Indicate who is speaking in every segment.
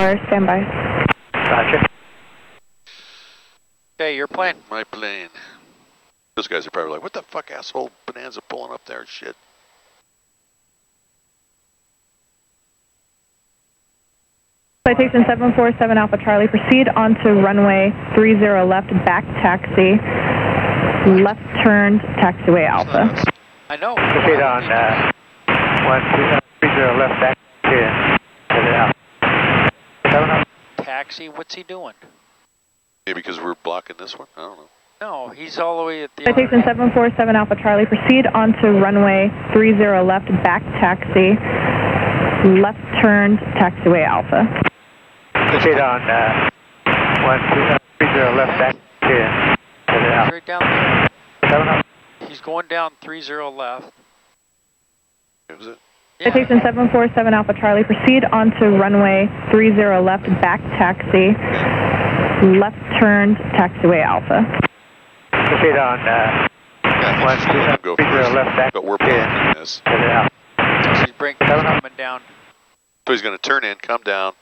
Speaker 1: Tower, stand by.
Speaker 2: Roger.
Speaker 3: Okay, your plane.
Speaker 4: My plane. Those guys are probably like, what the fuck, asshole Bonanza pulling up there and shit.
Speaker 1: Citation 747 Alpha Charlie, proceed onto runway 30 left, back taxi, left turned, taxiway Alpha.
Speaker 3: I know.
Speaker 2: Proceed on 30 left, back to
Speaker 3: Taxi, what's he doing?
Speaker 4: Maybe because we're blocking this one? I don't know.
Speaker 3: No, he's all the way at the
Speaker 1: Citation 747 Alpha Charlie, proceed onto runway 30 left, back taxi, left turned, taxiway Alpha.
Speaker 2: Proceed on 30 left, back to
Speaker 3: Straight down there.
Speaker 2: 7
Speaker 3: He's going down 30 left.
Speaker 4: Was it?
Speaker 3: Yeah.
Speaker 1: Citation 747 Alpha Charlie, proceed onto runway 30 left, back taxi, left turned, taxiway Alpha.
Speaker 2: Proceed on
Speaker 4: Go
Speaker 2: 30
Speaker 4: first,
Speaker 2: left, back
Speaker 4: but we're blocking this.
Speaker 3: He's brinking, he's coming down.
Speaker 4: So he's going to turn in, come down,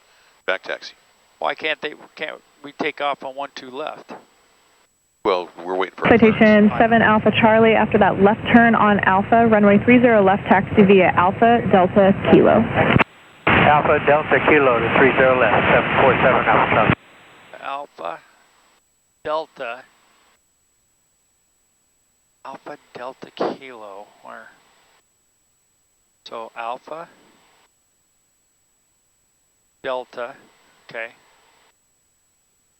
Speaker 4: back taxi.
Speaker 3: Why can't we take off on 12 left?
Speaker 4: Well, we're waiting for
Speaker 1: Citation 7 Alpha Charlie, after that left turn on Alpha, runway 30 left, taxi via Alpha Delta Kilo.
Speaker 2: Alpha Delta Kilo to 30 left, 747 Alpha Charlie.
Speaker 3: Alpha Delta. Alpha Delta Kilo. Where? So Alpha Delta. Okay.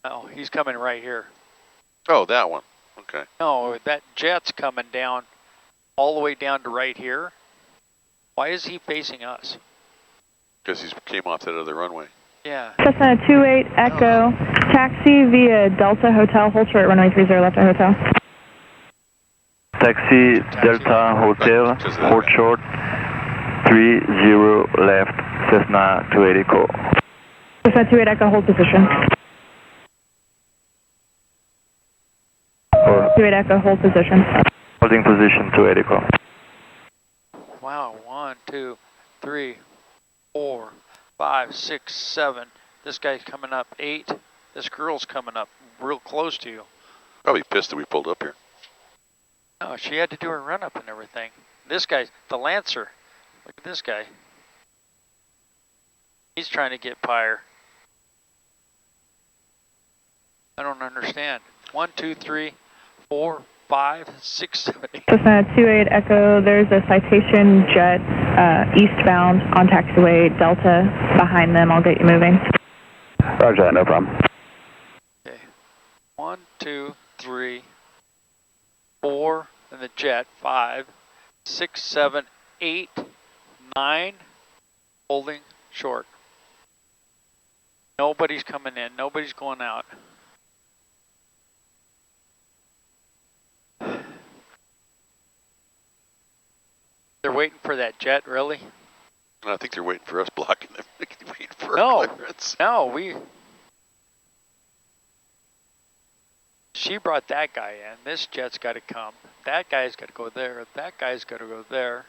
Speaker 3: Oh, he's coming right here.
Speaker 4: Oh, that one. Okay.
Speaker 3: No, that jet's coming down all the way down to right here. Why is he facing us?
Speaker 4: Because he came off that other runway.
Speaker 3: Yeah.
Speaker 1: Cessna 28 Echo, taxi via Delta Hotel, hold short, runway 30 left at hotel.
Speaker 5: Taxi Delta Hotel, hold short, 30 left, Cessna 28 Echo.
Speaker 1: Cessna 28 Echo, hold position. 28 Echo, hold position.
Speaker 5: Holding position 28 Echo.
Speaker 3: Wow, 1, 2, 3, 4, 5, 6, 7. This guy's coming up 8. This girl's coming up real close to you.
Speaker 4: Probably pissed that we pulled up here.
Speaker 3: No, she had to do her run up and everything. This guy's the Lancer. Look at this guy. He's trying to get Pyre. I don't understand. 1, 2, 3, 4, 5, 6, 7, 8.
Speaker 1: Cessna 28 Echo, there's a Citation jet eastbound on taxiway Delta behind them. I'll get you moving.
Speaker 5: Roger that, no problem.
Speaker 3: Okay. 1, 2, 3, 4, and the jet, 5, 6, 7, 8, 9, holding short. Nobody's coming in, nobody's going out. They're waiting for that jet, really?
Speaker 4: I think they're waiting for us blocking them. Waiting for
Speaker 3: No,
Speaker 4: clearance.
Speaker 3: no, she brought that guy in. This jet's got to come. That guy's got to go there. That guy's got to go there.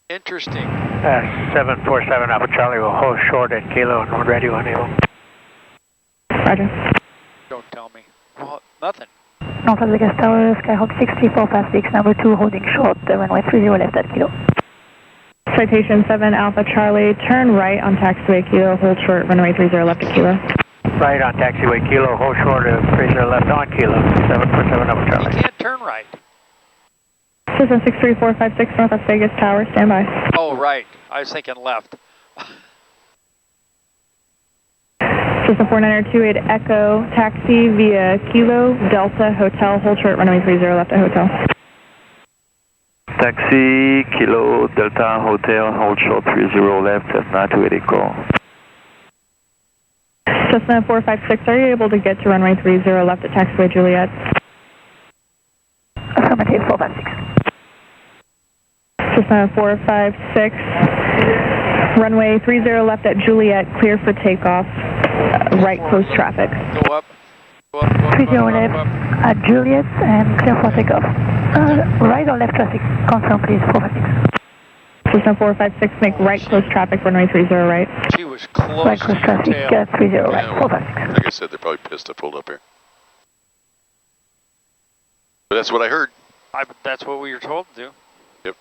Speaker 3: Interesting.
Speaker 2: 747 Alpha Charlie will hold short at Kilo and ready when able.
Speaker 1: Roger.
Speaker 3: Don't tell me. Well, nothing.
Speaker 6: North of the Gas Tower, Skyhawk 6456, number 2, holding short, runway 30 left at Kilo.
Speaker 1: Citation 7 Alpha Charlie, turn right on taxiway Kilo, hold short, runway 30 left at Kilo.
Speaker 2: Right on taxiway Kilo, hold short at 30 left on Kilo, 747 Alpha
Speaker 3: You
Speaker 2: Charlie.
Speaker 3: can't turn right.
Speaker 1: Cessna 63456 North Las Vegas Tower, stand by.
Speaker 3: Oh, right. I was thinking left.
Speaker 1: Cessna 4928 Echo, taxi via Kilo, Delta Hotel, hold short, runway 30 left at hotel.
Speaker 5: Taxi Kilo Delta Hotel, hold short 30 left, Cessna 28 Echo.
Speaker 1: Cessna 456, are you able to get to runway 30 left at taxiway Juliet?
Speaker 6: Affirmative 456.
Speaker 1: Cessna 456, runway 30 left at Juliet, clear for takeoff, right close traffic.
Speaker 3: Go up. Go up, go up,
Speaker 6: 30
Speaker 3: go up,
Speaker 6: left
Speaker 3: go up.
Speaker 6: at Juliet and clear for takeoff. Right or left traffic? Confirm please, 456.
Speaker 1: Cessna 456, make right close traffic, runway 30 right.
Speaker 3: She was close
Speaker 6: Right
Speaker 3: to
Speaker 6: close
Speaker 3: your
Speaker 6: traffic,
Speaker 3: tail.
Speaker 6: 30 right,
Speaker 4: Yeah, well,
Speaker 6: 456.
Speaker 4: like I said, they're probably pissed I pulled up here. But that's what I heard.
Speaker 3: That's what we were told to do.
Speaker 4: Yep.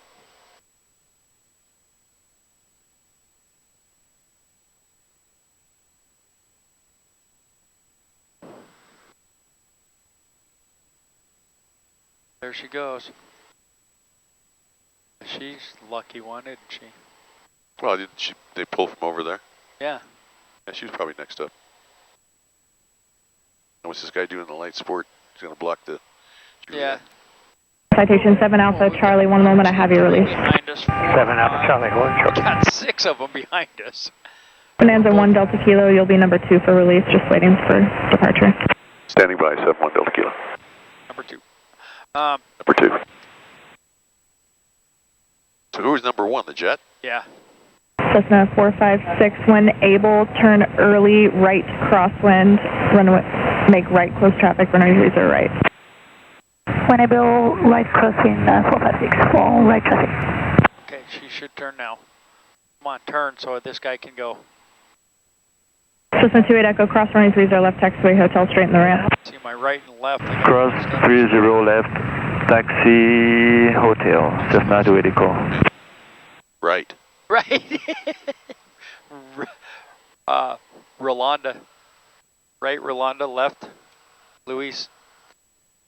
Speaker 3: There she goes. She's lucky one, isn't she?
Speaker 4: Well, they pull from over there?
Speaker 3: Yeah.
Speaker 4: Yeah, she was probably next up. And what's this guy doing in the light sport? He's going to block the...
Speaker 3: Yeah.
Speaker 1: Citation 7 Alpha Charlie, 1 moment, I have you released.
Speaker 3: Behind us.
Speaker 2: 7 Alpha Charlie, hold
Speaker 3: We
Speaker 2: short.
Speaker 3: got 6 of them behind us.
Speaker 1: Bonanza 1 Delta Kilo, you'll be number 2 for release, just waiting for departure.
Speaker 4: Standing by, 71 Delta Kilo.
Speaker 3: Number 2.
Speaker 4: Number 2. So who was number 1, the jet?
Speaker 3: Yeah.
Speaker 1: Cessna 456, when able, turn early right crosswind, runway, make right close traffic, runway 30 right.
Speaker 6: When able, right crossing 456 for right traffic.
Speaker 3: Okay, she should turn now. Come on, turn so this guy can go.
Speaker 1: Cessna 28 Echo, cross runway 30 left, taxiway hotel, straight in the ramp.
Speaker 3: See my right and left.
Speaker 5: Cross 30 left, taxi, hotel, Cessna 28 Echo.
Speaker 4: Right.
Speaker 3: Right. Rolanda. Right, Rolanda, left. Luis.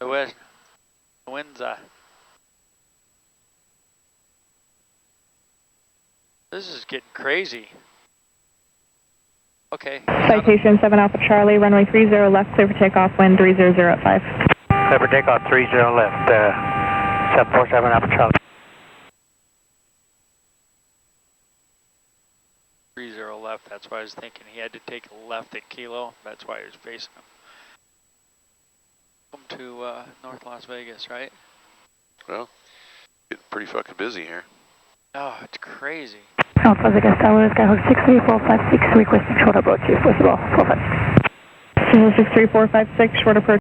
Speaker 3: Winza. This is getting crazy. Okay.
Speaker 1: Citation 7 Alpha Charlie, runway 30 left, clear for takeoff, wind 300 at 5.
Speaker 2: Clear for takeoff 30 left, 747 Alpha Charlie.
Speaker 3: 30 left, that's why I was thinking he had to take a left at Kilo. That's why he was facing him. Welcome to North Las Vegas, right?
Speaker 4: Well, getting pretty fucking busy here.
Speaker 3: Oh, it's crazy.
Speaker 6: North Las Vegas Tower, Skyhawk 63456, requesting short approach if possible, 456.
Speaker 1: Cessna 63456, short approach.